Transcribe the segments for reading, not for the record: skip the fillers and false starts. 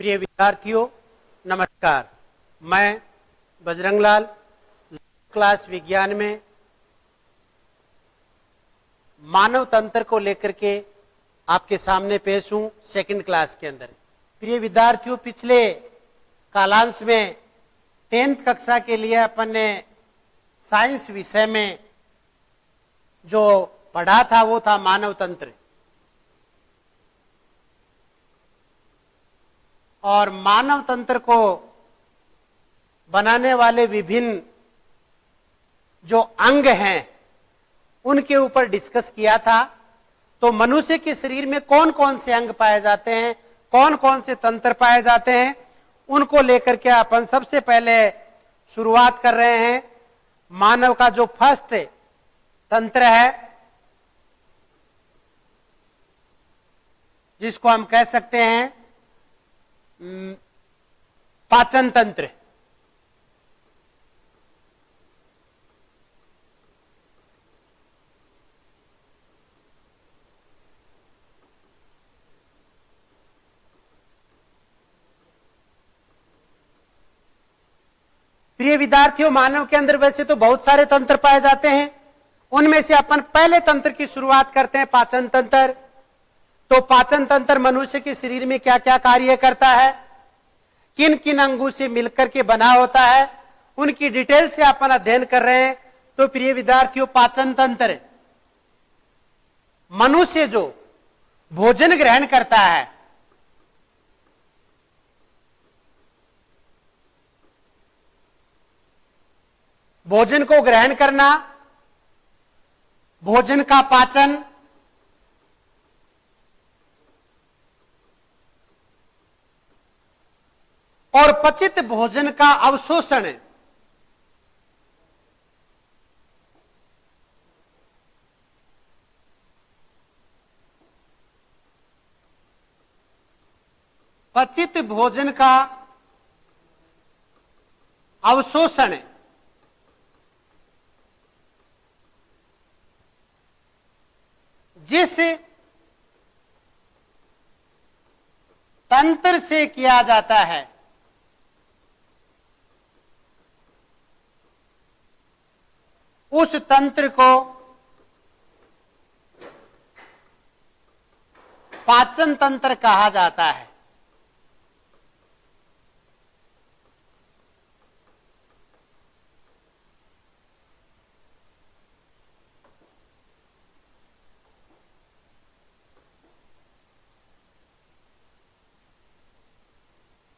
प्रिय विद्यार्थियों, नमस्कार। मैं बजरंगलाल क्लास विज्ञान में मानव तंत्र को लेकर के आपके सामने पेश हूं सेकंड क्लास के अंदर। प्रिय विद्यार्थियों, पिछले कालांश में 10th कक्षा के लिए अपन ने साइंस विषय में जो पढ़ा था वो था मानव तंत्र। और मानव तंत्र को बनाने वाले विभिन्न जो अंग हैं उनके ऊपर डिस्कस किया था। तो मनुष्य के शरीर में कौन कौन से अंग पाए जाते हैं, कौन कौन से तंत्र पाए जाते हैं, उनको लेकर के अपन सबसे पहले शुरुआत कर रहे हैं। मानव का जो फर्स्ट तंत्र है जिसको हम कह सकते हैं पाचन तंत्र। प्रिय विद्यार्थियों, मानव के अंदर वैसे तो बहुत सारे तंत्र पाए जाते हैं। उनमें से अपन पहले तंत्र की शुरुआत करते हैं, पाचन तंत्र। तो पाचन तंत्र मनुष्य के शरीर में क्या क्या कार्य करता है, किन किन अंगों से मिलकर के बना होता है, उनकी डिटेल से अपन अध्ययन कर रहे हैं। तो प्रिय विद्यार्थियों, पाचन तंत्र मनुष्य जो भोजन ग्रहण करता है, भोजन को ग्रहण करना, भोजन का पाचन, और पचित भोजन का अवशोषण, पचित भोजन का अवशोषण जिस तंत्र से किया जाता है उस तंत्र को पाचन तंत्र कहा जाता है।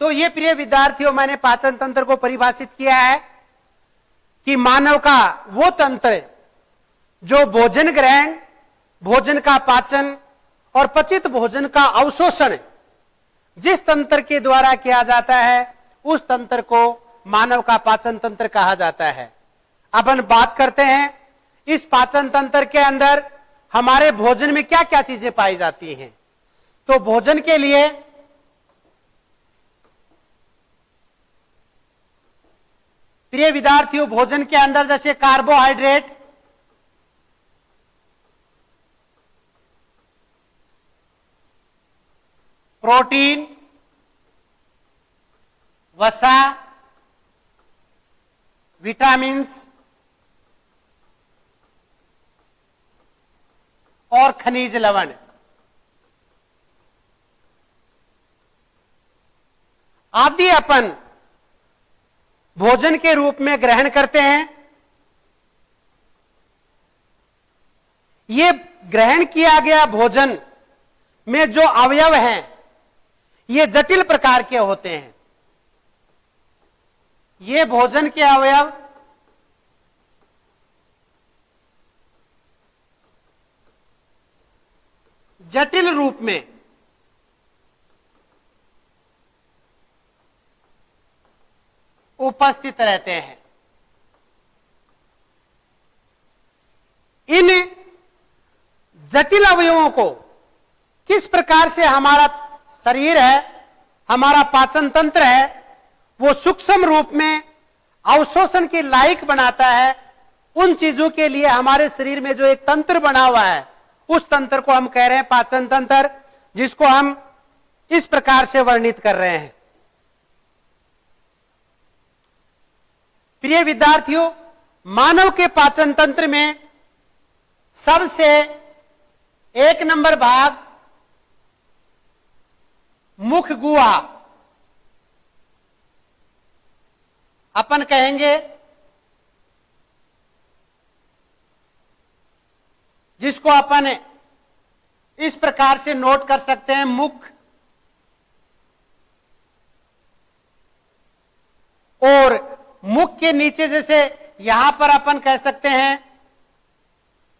तो ये प्रिय विद्यार्थियों, मैंने पाचन तंत्र को परिभाषित किया है कि मानव का वो तंत्र जो भोजन ग्रहण, भोजन का पाचन और पचित भोजन का अवशोषण जिस तंत्र के द्वारा किया जाता है उस तंत्र को मानव का पाचन तंत्र कहा जाता है। अब हम बात करते हैं इस पाचन तंत्र के अंदर हमारे भोजन में क्या क्या चीजें पाई जाती हैं। तो भोजन के लिए प्रिय विद्यार्थियों, भोजन के अंदर जैसे कार्बोहाइड्रेट, प्रोटीन, वसा, विटामिन्स और खनिज लवण आदि अपन भोजन के रूप में ग्रहण करते हैं। ये ग्रहण किया गया भोजन में जो अवयव हैं ये जटिल प्रकार के होते हैं। ये भोजन के अवयव जटिल रूप में उपस्थित रहते हैं। इन जटिल अवयवों को किस प्रकार से हमारा शरीर है, हमारा पाचन तंत्र है, वो सूक्ष्म रूप में अवशोषण के लायक बनाता है। उन चीजों के लिए हमारे शरीर में जो एक तंत्र बना हुआ है उस तंत्र को हम कह रहे हैं पाचन तंत्र, जिसको हम इस प्रकार से वर्णित कर रहे हैं। प्रिय विद्यार्थियों, मानव के पाचन तंत्र में सबसे एक नंबर भाग मुख गुहा, अपन कहेंगे, जिसको अपन इस प्रकार से नोट कर सकते हैं, मुख और मुख के नीचे जैसे यहां पर अपन कह सकते हैं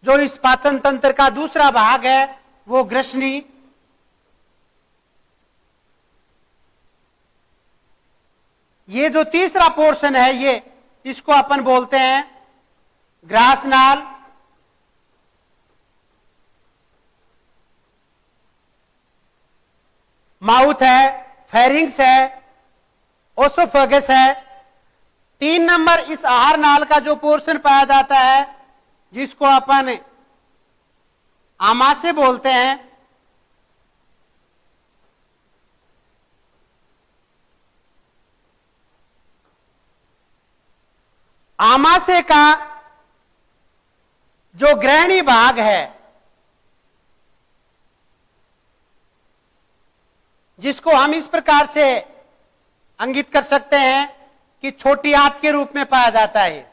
जो इस पाचन तंत्र का दूसरा भाग है वो ग्रसनी, ये जो तीसरा पोर्शन है ये इसको अपन बोलते हैं ग्रासनाल, माउथ है, फेरिंग्स है, ओसोफेगस है। 3 नंबर इस आहार नाल का जो पोर्शन पाया जाता है जिसको अपन आमाशय बोलते हैं, आमाशय का जो ग्रहणी भाग है जिसको हम इस प्रकार से अंकित कर सकते हैं कि छोटी आंत के रूप में पाया जाता है।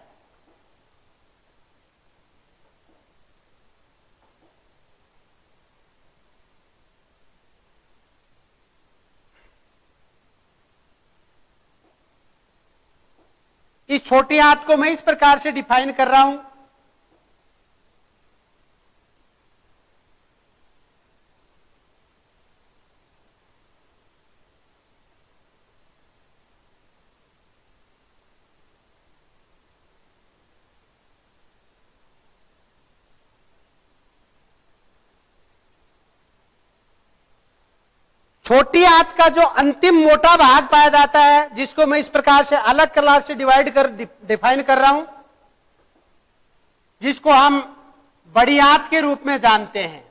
इस छोटी आंत को मैं इस प्रकार से डिफाइन कर रहा हूं, छोटी आंत का जो अंतिम मोटा भाग पाया जाता है जिसको मैं इस प्रकार से अलग कलर से डिफाइन कर रहा हूं, जिसको हम बड़ी आंत के रूप में जानते हैं।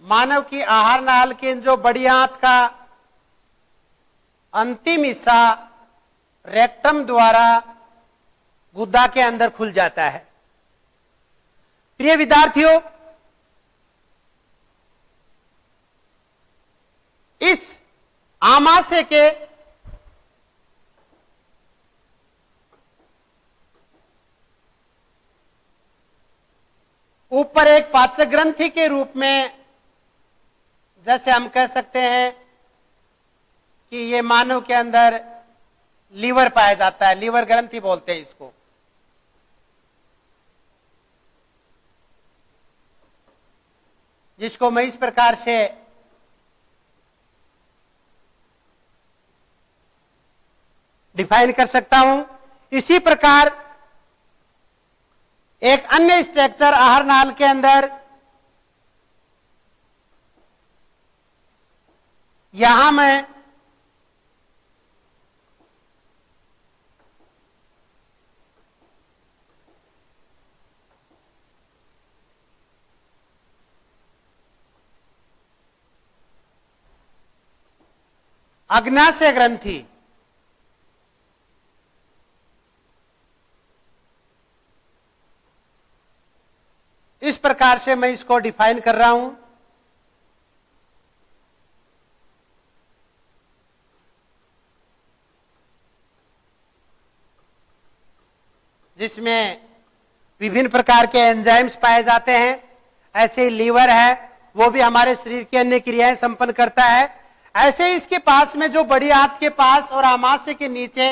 मानव की आहार नाल के जो बड़ी आंत का अंतिम हिस्सा रेक्टम द्वारा गुदा के अंदर खुल जाता है। प्रिय विद्यार्थियों, इस आमाशय के ऊपर एक पाचक ग्रंथि के रूप में जैसे हम कह सकते हैं कि ये मानव के अंदर लीवर पाया जाता है, लीवर ग्रंथि बोलते हैं इसको। जिसको मैं इस प्रकार से डिफाइन कर सकता हूं। इसी प्रकार एक अन्य स्ट्रक्चर आहार नाल के अंदर यहां मैं अग्नाशय ग्रंथि, इस प्रकार से मैं इसको डिफाइन कर रहा हूं। जिसमें विभिन्न प्रकार के एंजाइम्स पाए जाते हैं। ऐसे ही लीवर है, वो भी हमारे शरीर की अन्य क्रियाएं संपन्न करता है। ऐसे ही इसके पास में जो बड़ी आंत के पास और आमाशय के नीचे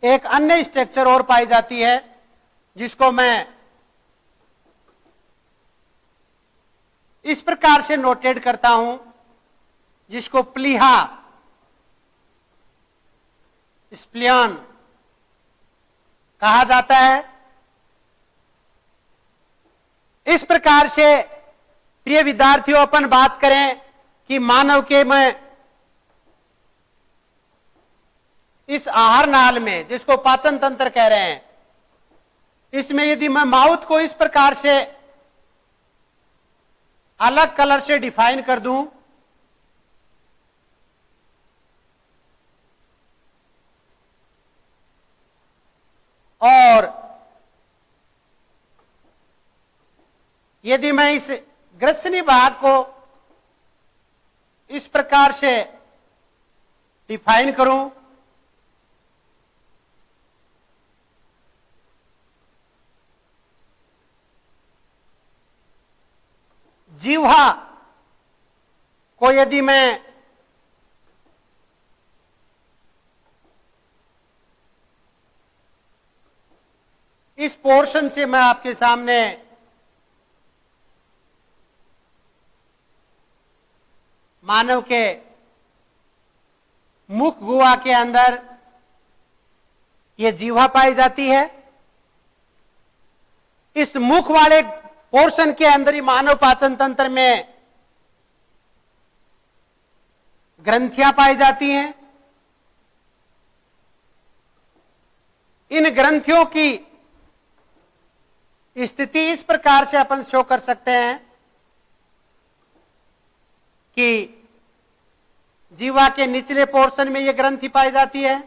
एक अन्य स्ट्रक्चर और पाई जाती है जिसको मैं इस प्रकार से नोटेड करता हूं, जिसको प्लीहा, स्प्लियन कहा जाता है। इस प्रकार से प्रिय विद्यार्थियों, अपन बात करें कि मानव के में इस आहार नाल में, जिसको पाचन तंत्र कह रहे हैं, इसमें यदि मैं माउथ को इस प्रकार से अलग कलर से डिफाइन कर दूं, और यदि मैं इस ग्रसनी भाग को इस प्रकार से डिफाइन करूं, जीवा को यदि मैं इस पोर्शन से मैं आपके सामने मानव के मुख गुहा के अंदर यह जीवा पाई जाती है। इस मुख वाले पोर्शन के अंदर ही मानव पाचन तंत्र में ग्रंथियां पाई जाती हैं। इन ग्रंथियों की स्थिति इस प्रकार से अपन शो कर सकते हैं कि जीवा के निचले पोर्शन में यह ग्रंथि पाई जाती है,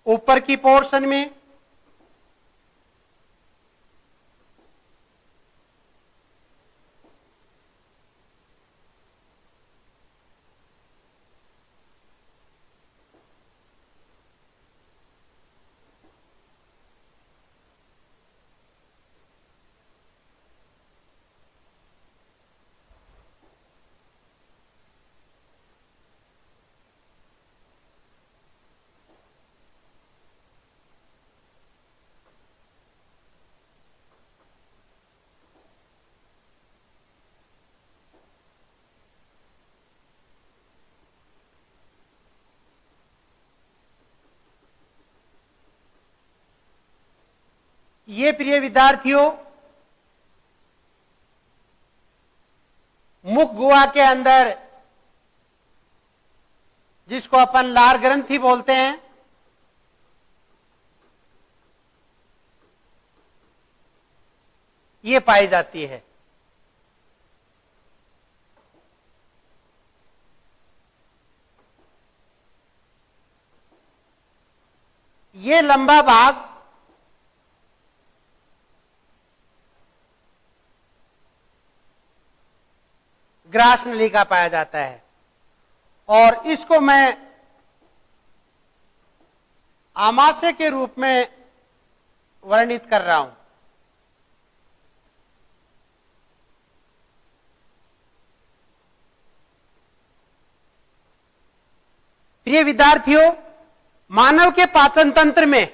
ऊपर की पोर्शन में ये प्रिय विद्यार्थियों, मुख गुहा के अंदर जिसको अपन लार ग्रंथि बोलते हैं, ये पाई जाती है। ये लंबा भाग ग्रास नली का पाया जाता है, और इसको मैं आमाशय के रूप में वर्णित कर रहा हूं। प्रिय विद्यार्थियों, मानव के पाचन तंत्र में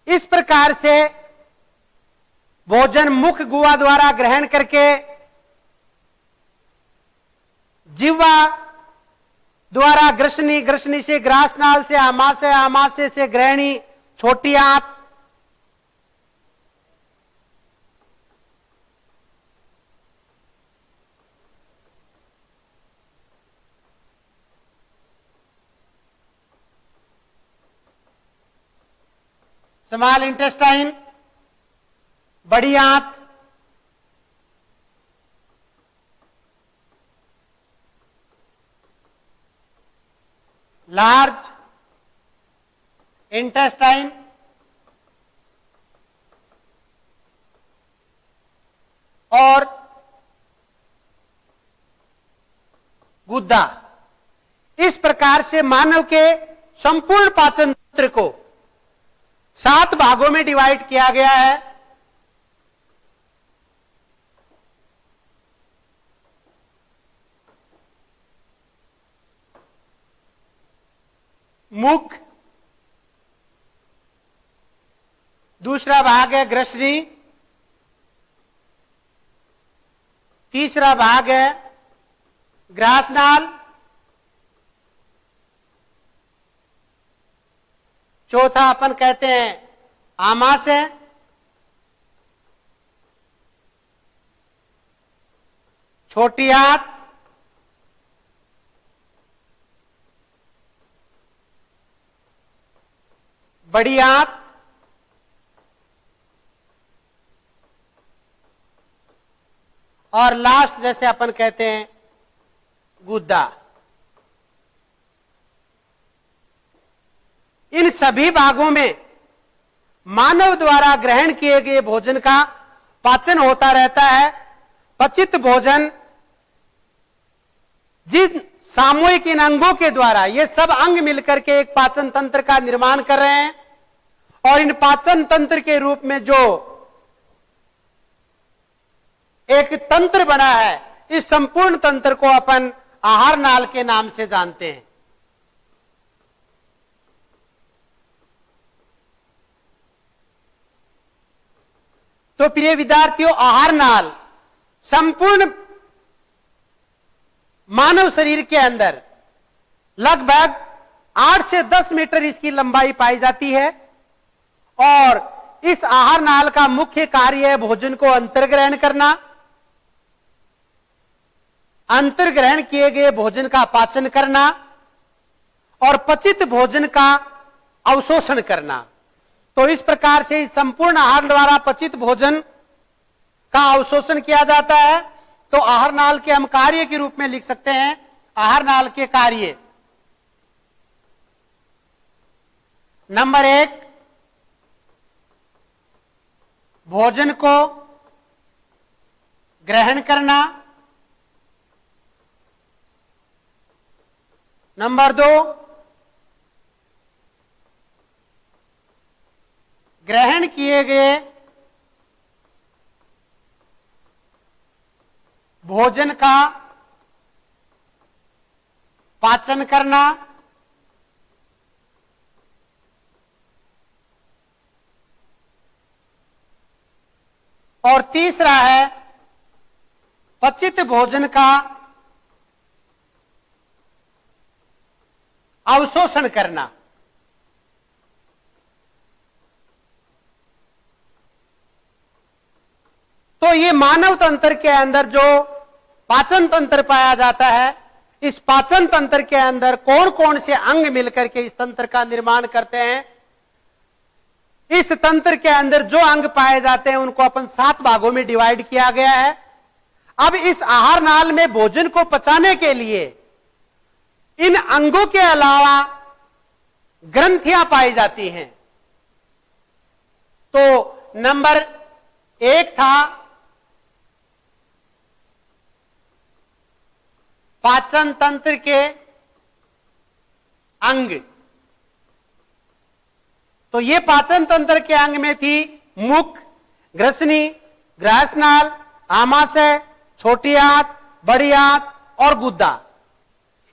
इस प्रकार से भोजन मुख गुहा द्वारा ग्रहण करके जिह्वा द्वारा ग्रसनी, ग्रसनी से ग्रासनाल से आमाशय, आमाशय से ग्रहणी, छोटी आंत, स्मॉल इंटेस्टाइन, बड़ी आंत, लार्ज इंटेस्टाइन, और गुद्दा। इस प्रकार से मानव के संपूर्ण पाचन तंत्र को 7 भागों में डिवाइड किया गया है। मुख, दूसरा भाग है ग्रसनी, तीसरा भाग है ग्रासनाल, चौथा अपन कहते हैं आमाशय, छोटी आंत, बड़ी आंत, और लास्ट जैसे अपन कहते हैं गुद्दा। इन सभी भागों में मानव द्वारा ग्रहण किए गए भोजन का पाचन होता रहता है। पचित भोजन जिन सामूहिक इन अंगों के द्वारा, ये सब अंग मिलकर के एक पाचन तंत्र का निर्माण कर रहे हैं, और इन पाचन तंत्र के रूप में जो एक तंत्र बना है, इस संपूर्ण तंत्र को अपन आहार नाल के नाम से जानते हैं। तो प्रिय विद्यार्थियों, आहार नाल संपूर्ण मानव शरीर के अंदर लगभग 8 से 10 मीटर इसकी लंबाई पाई जाती है, और इस आहार नाल का मुख्य कार्य है भोजन को अंतर्ग्रहण करना, अंतर्ग्रहण किए गए भोजन का पाचन करना, और पचित भोजन का अवशोषण करना। तो इस प्रकार से इस संपूर्ण आहार द्वारा पचित भोजन का अवशोषण किया जाता है। तो आहार नाल के हम कार्य के रूप में लिख सकते हैं, आहार नाल के कार्य। नंबर 1, भोजन को ग्रहण करना। नंबर 2, ग्रहण किए गए भोजन का पाचन करना। और तीसरा है पचित भोजन का अवशोषण करना। तो ये मानव तंत्र के अंदर जो पाचन तंत्र पाया जाता है, इस पाचन तंत्र के अंदर कौन कौन से अंग मिलकर के इस तंत्र का निर्माण करते हैं। इस तंत्र के अंदर जो अंग पाए जाते हैं उनको अपन 7 भागों में डिवाइड किया गया है। अब इस आहार नाल में भोजन को पचाने के लिए इन अंगों के अलावा ग्रंथियां पाई जाती हैं। तो नंबर 1 था पाचन तंत्र के अंग। तो ये पाचन तंत्र के अंग में थी मुख, ग्रसनी, ग्रासनाल, आमाशय, छोटी आंत, बड़ी आंत और गुद्दा।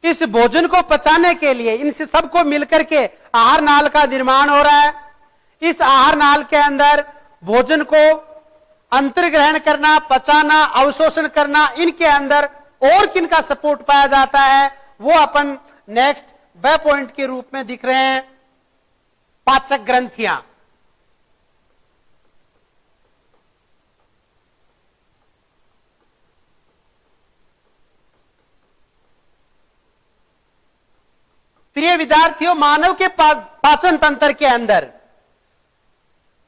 इस भोजन को पचाने के लिए इन सबको मिलकर के आहार नाल का निर्माण हो रहा है। इस आहार नाल के अंदर भोजन को अंतर्ग्रहण करना, पचाना, अवशोषण करना, इनके अंदर और किनका सपोर्ट पाया जाता है वो अपन नेक्स्ट वे पॉइंट के रूप में दिख रहे हैं, पाचक ग्रंथियां। प्रिय विद्यार्थियों, मानव के पाचन तंत्र के अंदर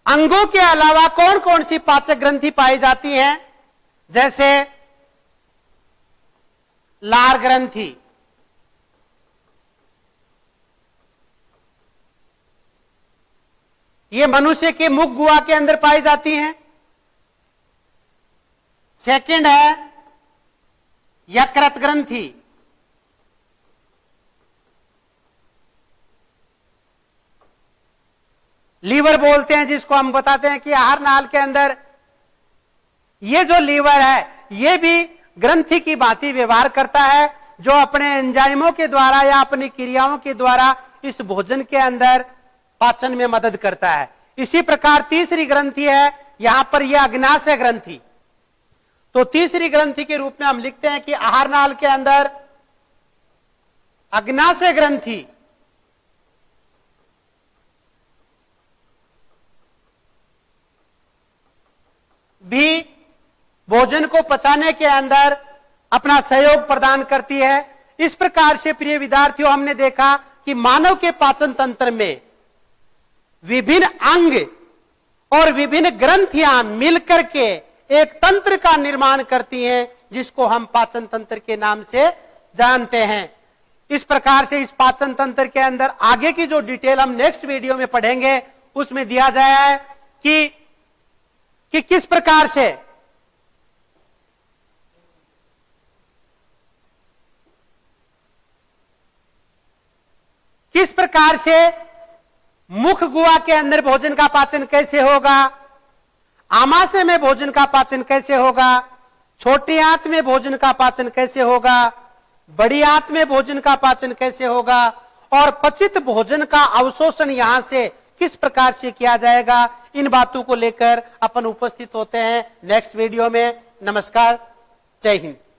अंगों के अलावा कौन कौन सी पाचक ग्रंथि पाई जाती हैं? जैसे लार ग्रंथि, ये मनुष्य के मुख गुहा के अंदर पाई जाती हैं। सेकंड है यकृत ग्रंथि, लीवर बोलते हैं जिसको हम बताते हैं कि आहार नाल के अंदर ये जो लीवर है ये भी ग्रंथि की भांति व्यवहार करता है, जो अपने एंजाइमों के द्वारा या अपनी क्रियाओं के द्वारा इस भोजन के अंदर पाचन में मदद करता है। इसी प्रकार तीसरी ग्रंथि है यहां पर यह अग्नाशय ग्रंथि। तो तीसरी ग्रंथि के रूप में हम लिखते हैं कि आहार नाल के अंदर अग्नाशय ग्रंथि भोजन को पचाने के अंदर अपना सहयोग प्रदान करती है। इस प्रकार से प्रिय विद्यार्थियों, हमने देखा कि मानव के पाचन तंत्र में विभिन्न अंग और विभिन्न ग्रंथियां मिलकर के एक तंत्र का निर्माण करती हैं, जिसको हम पाचन तंत्र के नाम से जानते हैं। इस प्रकार से इस पाचन तंत्र के अंदर आगे की जो डिटेल हम नेक्स्ट वीडियो में पढ़ेंगे, उसमें दिया गया है कि किस प्रकार से मुख गुहा के अंदर भोजन का पाचन कैसे होगा, आमाशय में भोजन का पाचन कैसे होगा, छोटी आंत में भोजन का पाचन कैसे होगा, बड़ी आंत में भोजन का पाचन कैसे होगा, और पचित भोजन का अवशोषण यहां से किस प्रकार से किया जाएगा, इन बातों को लेकर अपन उपस्थित होते हैं नेक्स्ट वीडियो में। नमस्कार, जय हिंद।